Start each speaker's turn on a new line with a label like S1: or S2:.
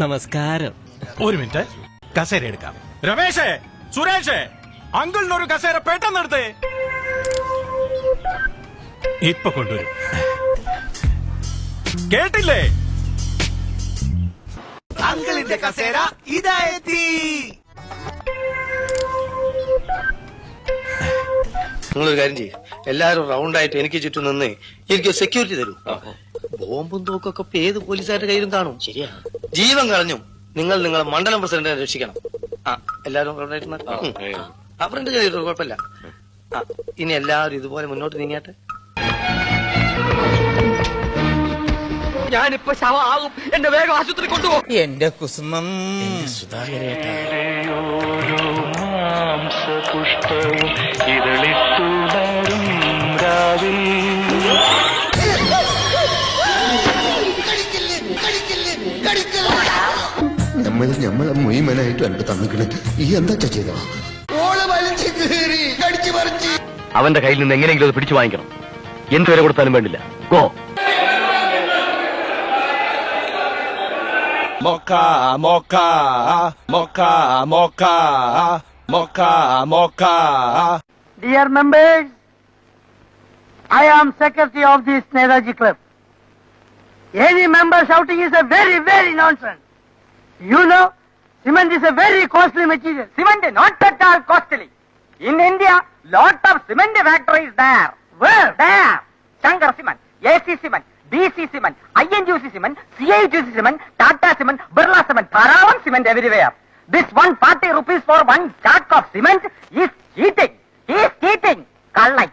S1: നമസ്കാരം.
S2: ഒരു മിനിറ്റ്, കസേര എടുക്കാം. രമേശേ, സുരേഷേ, അങ്കിളിനൊരു കസേര പെട്ടെന്നെടുത്തേ. ഇപ്പൊ കൊണ്ടുവരും. കേട്ടില്ലേ?
S3: അങ്കിളിന്റെ കസേര ഇതായെത്തി.
S4: നിങ്ങളൊരു കാര്യം ചെയ്യും, എല്ലാരും റൗണ്ടായിട്ട് എനിക്ക് ചുറ്റും നിന്ന് എനിക്ക് സെക്യൂരിറ്റി തരൂ. ബോംബും തോക്കൊക്കെ ഇപ്പൊ ഏത് പോലീസുകാരുടെ കയ്യിലും കാണും. ശരിയാ, ജീവൻ കളഞ്ഞു നിങ്ങൾ നിങ്ങളെ മണ്ഡലം പ്രസിഡന്റിനെ രക്ഷിക്കണം. എല്ലാരും റൗണ്ടായിട്ട് ഫ്രണ്ട് ചെയ്തിട്ടോ, കുഴപ്പമില്ല. ഇനി എല്ലാവരും ഇതുപോലെ മുന്നോട്ട് നീങ്ങിയാട്ടെ.
S5: ഞാനിപ്പോ ശവമാകും, എന്റെ വേഗം ആശുപത്രി കൊണ്ടുപോകും.
S3: എന്റെ കുസുമം
S6: പുഷ്പവും ഇതളിത്തുടരും രാവിൽ.
S7: നമ്മളെ മുഴുവനായിട്ട് എനിക്ക് തന്നിക്കണേ. ഈ എന്താ ചെയ്തോ?
S5: അവന്റെ കയ്യിൽ നിന്ന് എങ്ങനെയെങ്കിലും അത് പിടിച്ചു വാങ്ങിക്കണം. എന്ത് വില കൊടുത്താലും വേണ്ടില്ല. Go.
S2: മോക്ക മോക്ക മോക്ക മോക്ക മോക്ക മോക്ക.
S8: Dear members, I am secretary of this Netaji Club. Any member shouting is a very, very nonsense. You know, cement is a very costly material.
S5: Cement not at all costly. In India, lot of cement factories there.
S8: Where?
S5: There. Shankar Cement, AC Cement, DC Cement, INGC Cement, CIGC Cement, Tata Cement, Birla Cement, Dharavam Cement everywhere. This 140 rupees for one sack of cement is cheating. He is cheating. Kallai.